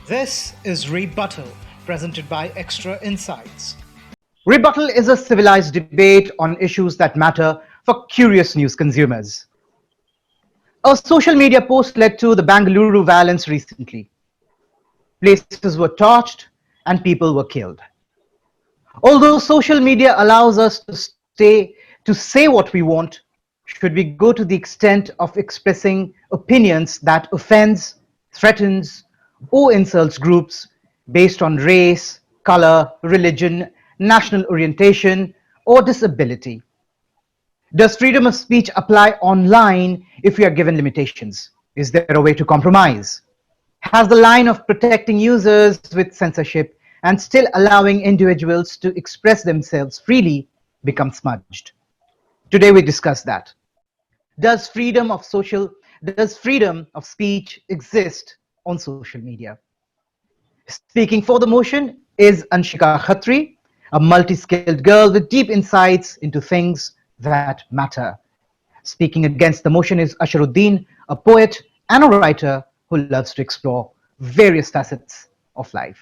This is Rebuttal, presented by Extra Insights. Rebuttal is a civilized debate on issues that matter for curious news consumers. A social media post led to the Bangalore violence recently. Places were torched and people were killed. Although social media allows us to say what we want, should we go to the extent of expressing opinions that offends, threatens, or insults groups based on race, color, religion, national orientation, or disability? Does freedom of speech apply online if we are given limitations? Is there a way to compromise? Has the line of protecting users with censorship and still allowing individuals to express themselves freely become smudged? Today we discuss that. Does freedom of social does freedom of speech exist on social media? Speaking for the motion is Anshika Khatri, a multi-skilled girl with deep insights into things that matter. Speaking against the motion is Asharuddin, a poet and a writer who loves to explore various facets of life.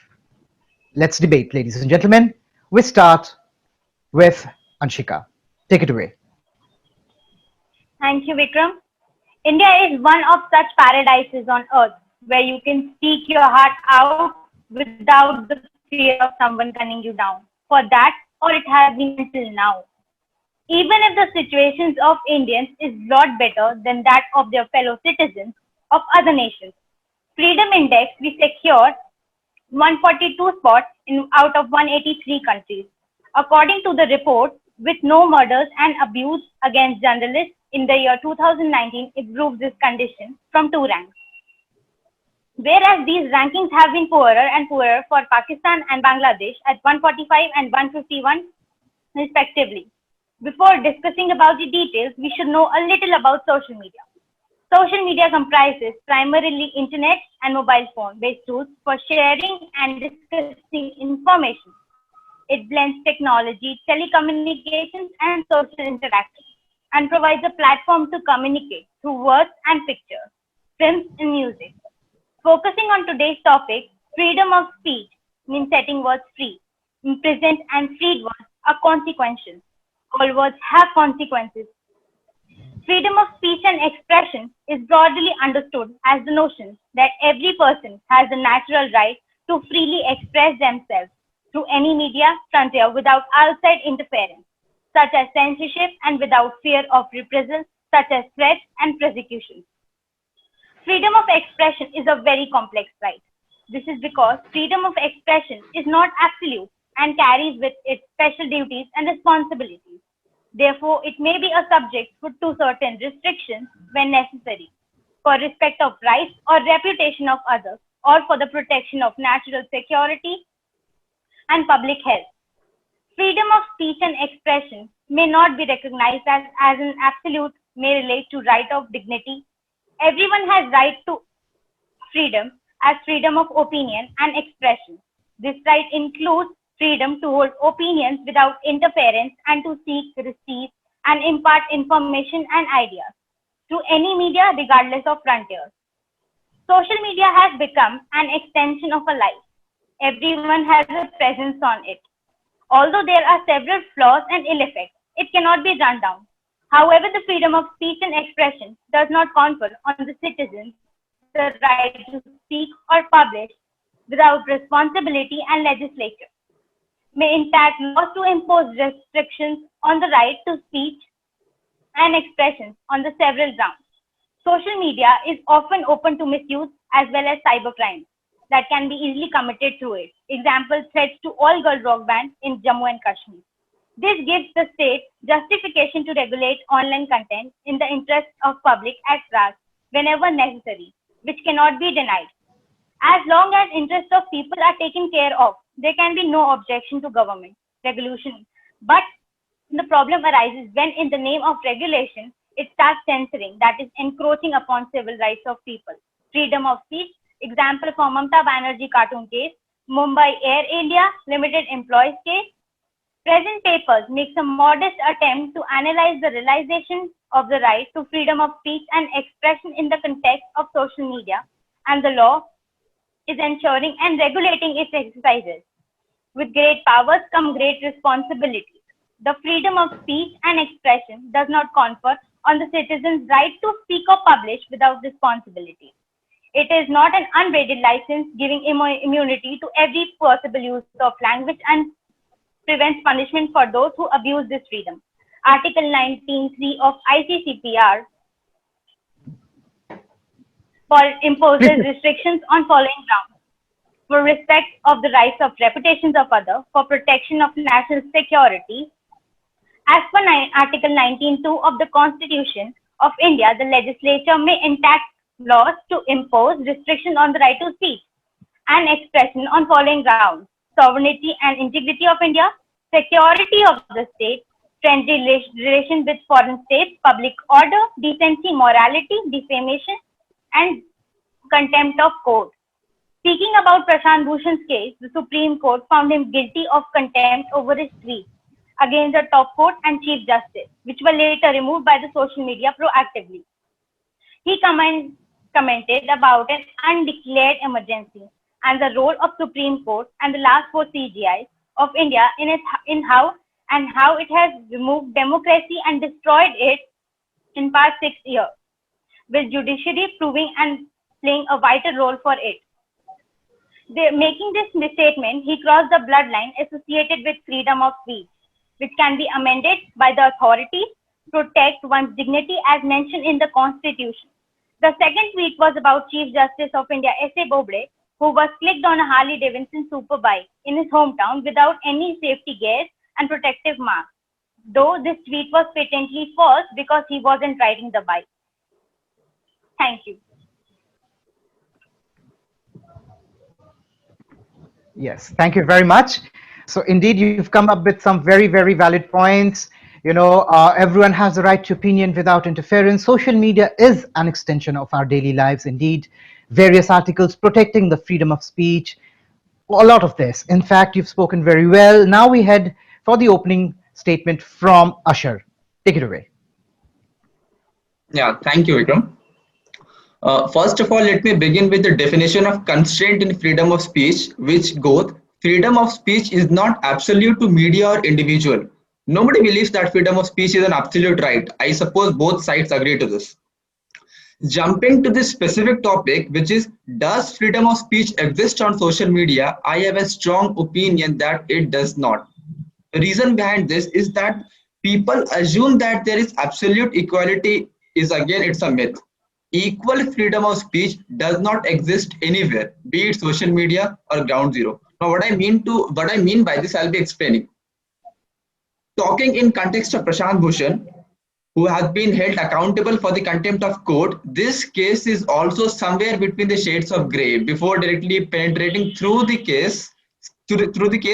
Let's debate, ladies and gentlemen. We start with Anshika. Take it away. Thank you, Vikram. India is one of such paradises on earth where you can speak your heart out without the fear of someone gunning you down. For that, or it has been until now. Even if the situations of Indians is lot better than that of their fellow citizens of other nations. Freedom Index, we secured 142 spots out of 183 countries. According to the report, with no murders and abuse against journalists in the year 2019 improves this condition from two ranks. Whereas these rankings have been poorer and poorer for Pakistan and Bangladesh at 145 and 151 respectively. Before discussing about the details, we should know a little about social media. Social media comprises primarily internet and mobile phone based tools for sharing and discussing information. It blends technology, telecommunications, and social interaction and provides a platform to communicate through words and pictures, films, and music. Focusing on today's topic, freedom of speech means setting words free. Imprisoned and freed words are consequential. All words have consequences. Freedom of speech and expression is broadly understood as the notion that every person has the natural right to freely express themselves through any media frontier without outside interference, such as censorship, and without fear of reprisal, such as threats and persecution. Freedom of expression is a very complex right. This is because freedom of expression is not absolute and carries with it special duties and responsibilities. Therefore, it may be a subject to certain restrictions when necessary, for respect of rights or reputation of others, or for the protection of national security and public health. Freedom of speech and expression may not be recognized as an absolute, may relate to right of dignity. Everyone has right to freedom as freedom of opinion and expression. This right includes freedom to hold opinions without interference and to seek, receive, and impart information and ideas through any media regardless of frontiers. Social media has become an extension of a life. Everyone has a presence on it. Although there are several flaws and ill effects, it cannot be run down. However, the freedom of speech and expression does not confer on the citizens the right to speak or publish without responsibility and legislature. May enact laws to impose restrictions on the right to speech and expression on the several grounds. Social media is often open to misuse as well as cybercrime that can be easily committed through it. Example, threats to all girl rock band in Jammu and Kashmir. This gives the state justification to regulate online content in the interest of public at large whenever necessary, which cannot be denied. As long as interests of people are taken care of, there can be no objection to government regulation. But the problem arises when, in the name of regulation, it starts censoring, that is, encroaching upon civil rights of people. Freedom of speech, example for Mamta Banerjee cartoon case, Mumbai Air India Limited employees case. Present papers makes a modest attempt to analyze the realization of the right to freedom of speech and expression in the context of social media and the law is ensuring and regulating its exercises. With great powers come great responsibilities. The freedom of speech and expression does not confer on the citizen's right to speak or publish without responsibility. It is not an unbraided license giving immunity to every possible use of language and prevents punishment for those who abuse this freedom. Article 19(3) of ICCPR imposes Please. restrictions on following grounds: for respect of the rights of reputations of others, for protection of national security. As per Article 19(2) of the Constitution of India, the legislature may enact laws to impose restrictions on the right to speech and expression on following grounds: sovereignty and integrity of India, security of the state, friendly relation with foreign states, public order, decency, morality, defamation, and contempt of court. Speaking about Prashant Bhushan's case, the Supreme Court found him guilty of contempt over his tweets against the top court and Chief Justice, which were later removed by the social media proactively. He commented about an undeclared emergency and the role of Supreme Court and the last four CGIs of India in how it has removed democracy and destroyed it in past 6 years, with judiciary proving and playing a vital role for it. Making this statement, he crossed the bloodline associated with freedom of speech, which can be amended by the authorities to protect one's dignity as mentioned in the Constitution. The second tweet was about Chief Justice of India S.A. Bobde, who was clicked on a Harley Davidson superbike in his hometown without any safety gears and protective mask, though this tweet was patently false because he wasn't riding the bike. Thank you. Yes, thank you very much. So indeed, you've come up with some very, very valid points. Everyone has the right to opinion without interference. Social media is an extension of our daily lives. Indeed, various articles protecting the freedom of speech, a lot of this. In fact, you've spoken very well. Now we head for the opening statement from Usher. Take it away. Yeah, thank you, Vikram. First of all, let me begin with the definition of constraint in freedom of speech, which goes, freedom of speech is not absolute to media or individual. Nobody believes that freedom of speech is an absolute right. I suppose both sides agree to this. Jumping to this specific topic, which is, does freedom of speech exist on social media? I have a strong opinion that it does not. The reason behind this is that people assume that there is absolute equality it's a myth. Equal freedom of speech does not exist anywhere, be it social media or ground zero. Now, what I mean by this, I'll be explaining. Talking in context of Prashant Bhushan, who has been held accountable for the contempt of court, this case is also somewhere between the shades of grey. Before directly penetrating through the case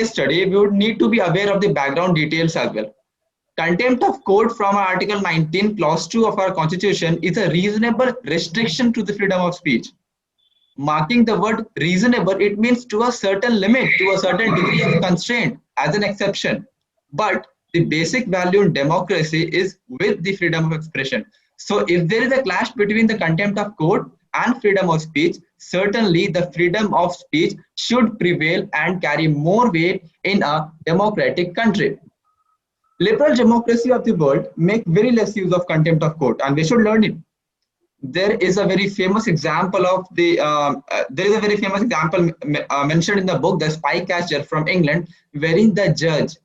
study, we would need to be aware of the background details as well. Contempt of court from Article 19, Clause 2 of our Constitution is a reasonable restriction to the freedom of speech. Marking the word reasonable, it means to a certain limit, to a certain degree of constraint as an exception. But the basic value in democracy is with the freedom of expression. So if there is a clash between the contempt of court and freedom of speech, certainly the freedom of speech should prevail and carry more weight in a democratic country. Liberal democracy of the world make very less use of contempt of court, and we should learn it. There is a very famous example mentioned in the book The Spy Catcher from England, wherein the judge,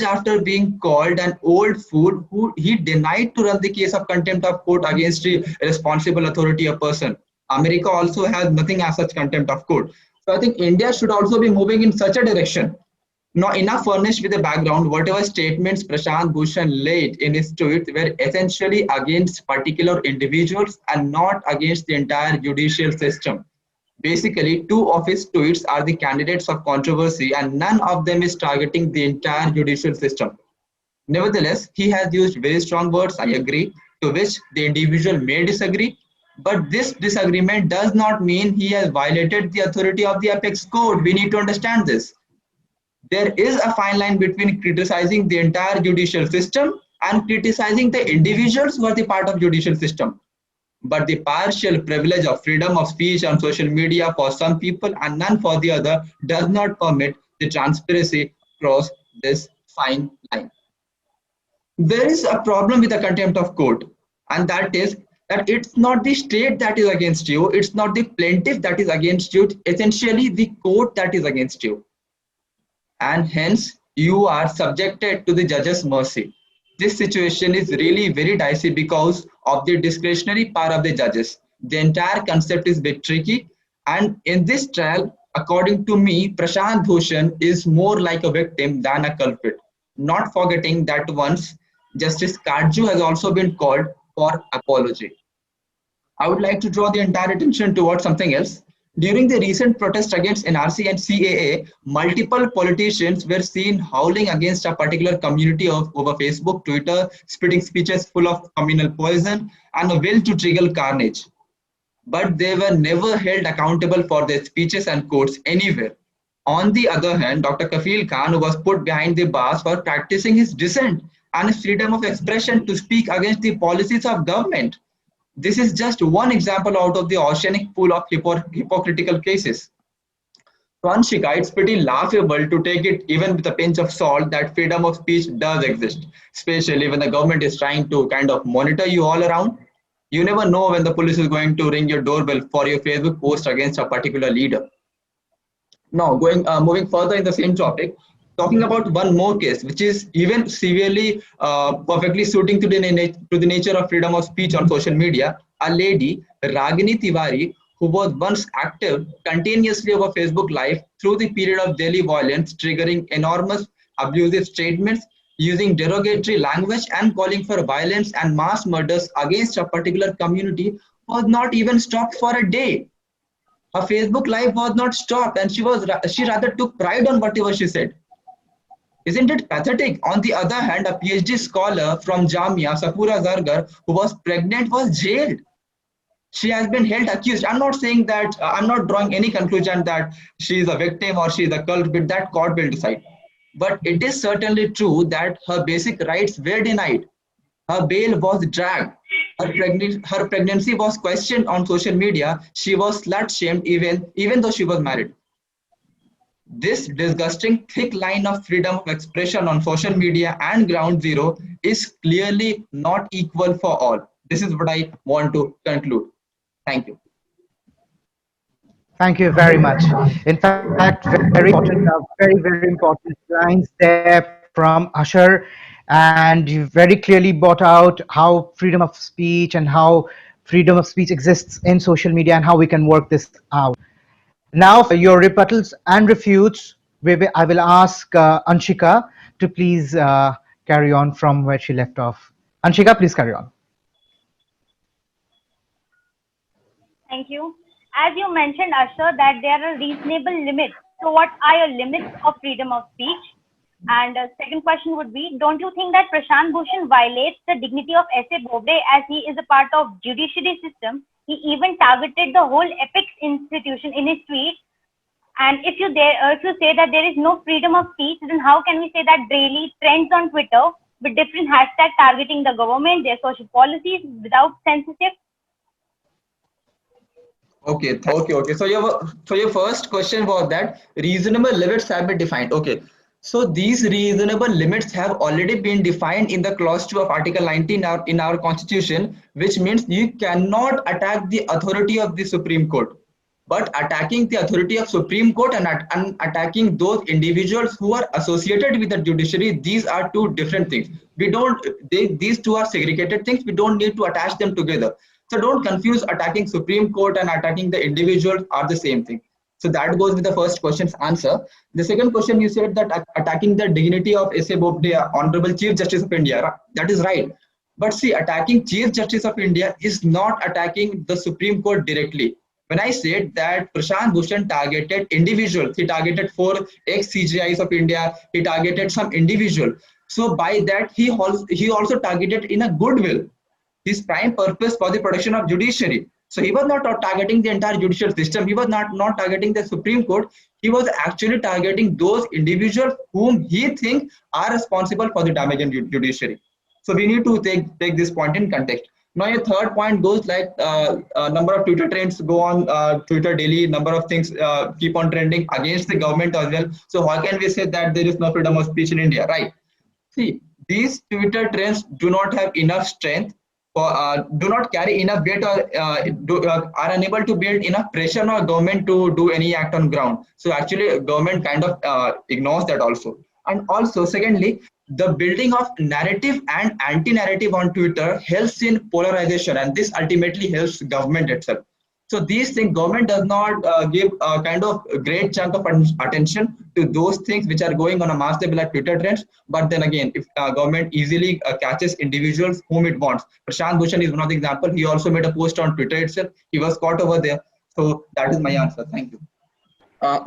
after being called an old fool, he denied to run the case of contempt of court against a responsible authority or person. America also has nothing as such contempt of court. So I think India should also be moving in such a direction. Now, enough furnished with the background, whatever statements Prashant Bhushan laid in his tweets were essentially against particular individuals and not against the entire judicial system. Basically, two of his tweets are the candidates of controversy and none of them is targeting the entire judicial system. Nevertheless, he has used very strong words, I agree, to which the individual may disagree. But this disagreement does not mean he has violated the authority of the apex court. We need to understand this. There is a fine line between criticizing the entire judicial system and criticizing the individuals who are the part of judicial system. but the partial privilege of freedom of speech on social media for some people and none for the other does not permit the transparency across this fine line. There is a problem with the contempt of court, and that is that it's not the state that is against you, it's not the plaintiff that is against you, essentially the court that is against you, and hence you are subjected to the judge's mercy. This situation is really very dicey because of the discretionary power of the judges. The entire concept is a bit tricky, and in this trial, according to me, Prashant Bhushan is more like a victim than a culprit. Not forgetting that once Justice Karju has also been called for apology. I would like to draw the entire attention towards something else. During the recent protest against NRC and CAA, multiple politicians were seen howling against a particular community over Facebook, Twitter, spitting speeches full of communal poison and a will to trigger carnage. But they were never held accountable for their speeches and quotes anywhere. On the other hand, Dr. Kafil Khan was put behind the bars for practicing his dissent and his freedom of expression to speak against the policies of government. This is just one example out of the oceanic pool of hypocritical cases. So, Anshika, it's pretty laughable to take it even with a pinch of salt that freedom of speech does exist, especially when the government is trying to kind of monitor you all around. You never know when the police is going to ring your doorbell for your Facebook post against a particular leader. Now, moving further in the same topic, talking about one more case, which is even severely, perfectly suiting to to the nature of freedom of speech on social media. A lady, Ragini Tiwari, who was once active continuously over Facebook Live through the period of Delhi violence, triggering enormous abusive statements, using derogatory language, and calling for violence and mass murders against a particular community, was not even stopped for a day. Her Facebook Live was not stopped, and she rather took pride on whatever she said. Isn't it pathetic? On the other hand, a PhD scholar from Jamia, Sapura Zargar, who was pregnant, was jailed. She has been held accused. I'm not saying that, I'm not drawing any conclusion that she is a victim or she is a culprit, that court will decide. But it is certainly true that her basic rights were denied. Her bail was dragged. Her pregnancy was questioned on social media. She was slut shamed even though she was married. This disgusting thick line of freedom of expression on social media and ground zero is clearly not equal for all. This is what I want to conclude. Thank you. Thank you very much. In fact, very important, very important lines there from Ashar, and you very clearly brought out how freedom of speech and how freedom of speech exists in social media and how we can work this out. Now, for your rebuttals and refutes, I will ask Anshika to please carry on from where she left off. Anshika, please carry on. Thank you. As you mentioned, Ashar, that there are reasonable limits. So, what are your limits of freedom of speech? And second question would be, don't you think that Prashant Bhushan violates the dignity of S.A. Bobde as he is a part of judiciary system? He even targeted the whole Apex institution in his tweet. And if you say that there is no freedom of speech, then how can we say that daily trends on Twitter with different hashtags targeting the government, their social policies without censorship? Okay. So your first question was that reasonable limits have been defined. Okay. So these reasonable limits have already been defined in the clause 2 of Article 19 in our constitution, which means you cannot attack the authority of the Supreme Court. But attacking the authority of Supreme Court and attacking those individuals who are associated with the judiciary, these are two different things. These two are segregated things. We don't need to attach them together. So don't confuse attacking Supreme Court and attacking the individuals are the same thing. So that goes with the first question's answer. The second question, you said that attacking the dignity of S.A. Bobde, Honorable Chief Justice of India. That is right. But see, attacking Chief Justice of India is not attacking the Supreme Court directly. When I said that Prashant Bhushan targeted individuals, he targeted 4 ex-CJIs of India, he targeted some individual. So by that, he also targeted in a goodwill. His prime purpose for the protection of judiciary. So he was not targeting the entire judicial system. He was not targeting the Supreme Court. He was actually targeting those individuals whom he thinks are responsible for the damage in judiciary. So we need to take this point in context. Now your third point goes like number of Twitter trends go on Twitter daily, number of things keep on trending against the government as well. So how can we say that there is no freedom of speech in India, right? See, these Twitter trends do not have enough strength for, do not carry enough weight or are unable to build enough pressure on our government to do any act on ground. So actually, government kind of ignores that also. And also, secondly, the building of narrative and anti-narrative on Twitter helps in polarization, and this ultimately helps government itself. So these things, government does not give a kind of great chunk of attention to those things which are going on a mass level like Twitter trends. But then again, if government easily catches individuals whom it wants, Prashant Bhushan is one of the example. He also made a post on Twitter itself. He was caught over there. So that is my answer. Thank you.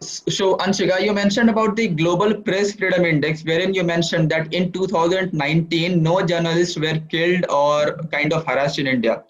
So Anshika, you mentioned about the Global Press Freedom Index, wherein you mentioned that in 2019, no journalists were killed or kind of harassed in India.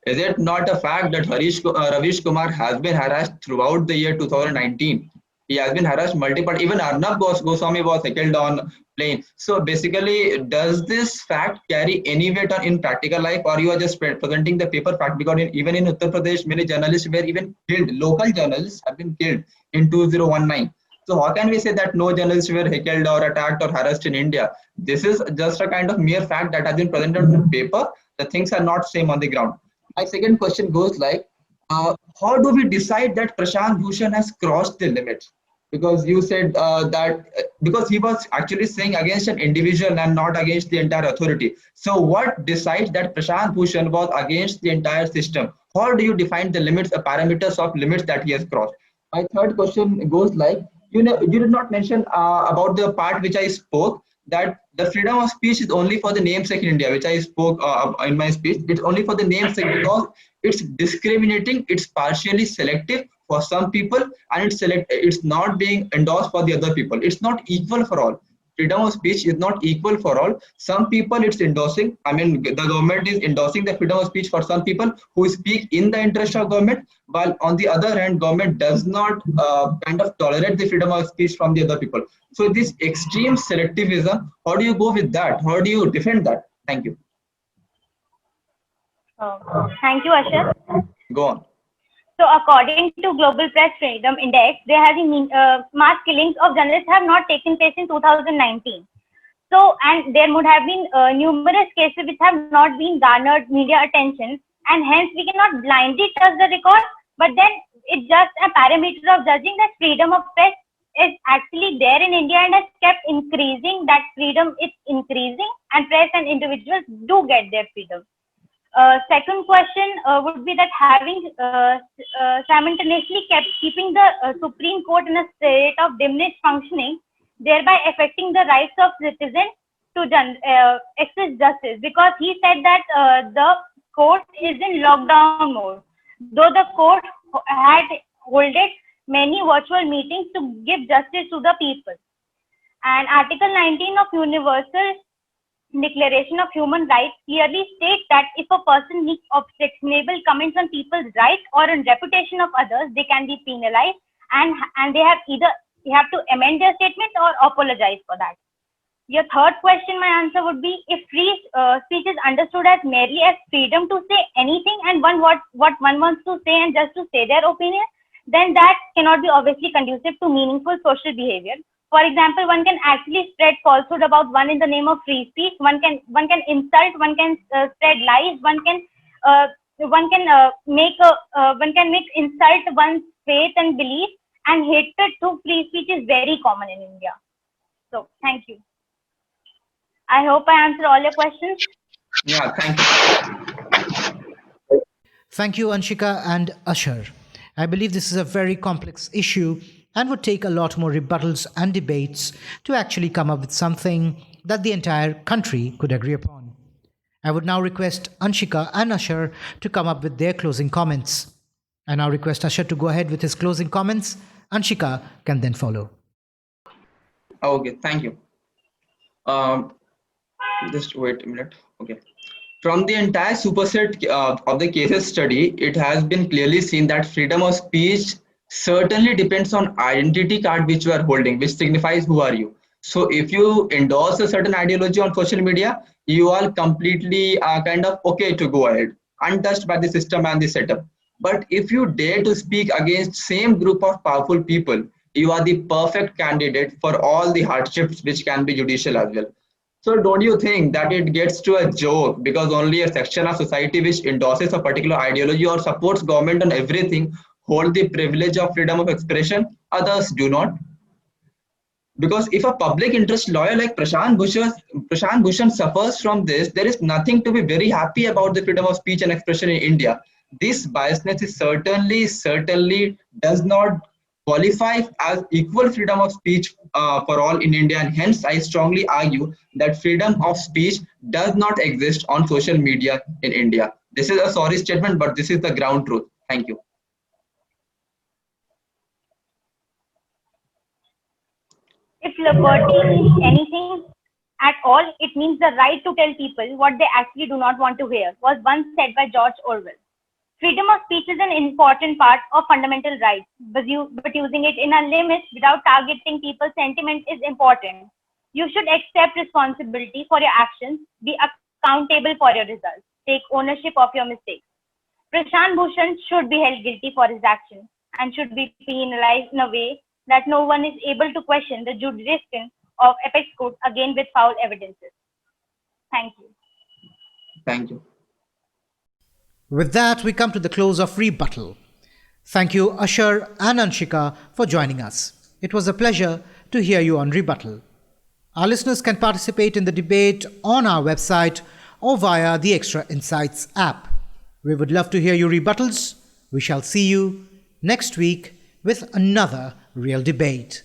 Is it not a fact that Ravish Kumar has been harassed throughout the year 2019? He has been harassed multiple. Even Arnab Goswami was killed on plane. So basically, does this fact carry any weight on in practical life, or you are just presenting the paper fact? Because even in Uttar Pradesh, many journalists were even killed. Local journalists have been killed in 2019. So how can we say that no journalists were killed or attacked or harassed in India? This is just a kind of mere fact that has been presented on paper. The things are not same on the ground. My second question goes like, how do we decide that Prashant Bhushan has crossed the limits? Because you said that because he was actually saying against an individual and not against the entire authority. So what decides that Prashant Bhushan was against the entire system? How do you define the limits, the parameters of limits that he has crossed? My third question goes like, you did not mention about the part which I spoke, that the freedom of speech is only for the namesake in India, which I spoke in my speech. It's only for the namesake because it's discriminating, it's partially selective for some people, and it's not being endorsed for the other people. It's not equal for all. Freedom of speech is not equal for all. Some people it's endorsing. I mean, the government is endorsing the freedom of speech for some people who speak in the interest of government, while on the other hand, government does not kind of tolerate the freedom of speech from the other people. So this extreme selectivism, how do you go with that? How do you defend that? Thank you. Thank you, Ashar. Go on. So, according to Global Press Freedom Index, there has been mass killings of journalists have not taken place in 2019. So, and there would have been numerous cases which have not been garnered media attention, and hence we cannot blindly trust the record. But then it's just a parameter of judging that freedom of press is actually there in India and has kept increasing. That freedom is increasing, and press and individuals do get their freedom. Second question would be that having simultaneously keeping the Supreme Court in a state of diminished functioning, thereby affecting the rights of citizens to access justice, because he said that the court is in lockdown mode, though the court had held many virtual meetings to give justice to the people. And Article 19 of Universal Declaration of Human Rights clearly states that if a person makes objectionable comments on people's rights or on reputation of others, they can be penalized, and they have to amend their statement or apologize for that. Your third question, my answer would be, if free speech is understood as merely as freedom to say anything and what one wants to say and just to say their opinion, then that cannot be obviously conducive to meaningful social behavior. For example, one can actually spread falsehood about one in the name of free speech. One can insult. One can spread lies. One can make insult one's faith and belief. And hatred through free speech is very common in India. So, thank you. I hope I answered all your questions. Yeah, thank you. Thank you, Anshika and Ashar. I believe this is a very complex issue and would take a lot more rebuttals and debates to actually come up with something that the entire country could agree upon. I would now request Anshika and Ashar to come up with their closing comments. I now request Ashar to go ahead with his closing comments. Anshika can then follow. Okay, thank you. Just wait a minute. Okay. From the entire superset of the cases study, it has been clearly seen that freedom of speech certainly depends on identity card which you are holding, which signifies who are you. So if you endorse a certain ideology on social media, you are completely kind of okay to go ahead, untouched by the system and the setup. But if you dare to speak against same group of powerful people, you are the perfect candidate for all the hardships which can be judicial as well. So don't you think that it gets to a joke because only a section of society which endorses a particular ideology or supports government on everything hold the privilege of freedom of expression, others do not? Because if a public interest lawyer like Prashant Bhushan suffers from this, there is nothing to be very happy about the freedom of speech and expression in India. This biasness is certainly does not qualify as equal freedom of speech for all in India, and hence I strongly argue that freedom of speech does not exist on social media in India. This is a sorry statement, but this is the ground truth. Thank you. If liberty means anything at all, it means the right to tell people what they actually do not want to hear, was once said by George Orwell. Freedom of speech is an important part of fundamental rights, but using it in a limit without targeting people's sentiment is important. You should accept responsibility for your actions, be accountable for your results, take ownership of your mistakes. Prashant Bhushan should be held guilty for his actions and should be penalized in a way that no one is able to question the jurisdiction of apex court again with foul evidences. Thank you. Thank you. With that, we come to the close of Rebuttal. Thank you, Ashar and Anshika, for joining us. It was a pleasure to hear you on Rebuttal. Our listeners can participate in the debate on our website or via the Extra Insights app. We would love to hear your rebuttals. We shall see you next week with another real debate.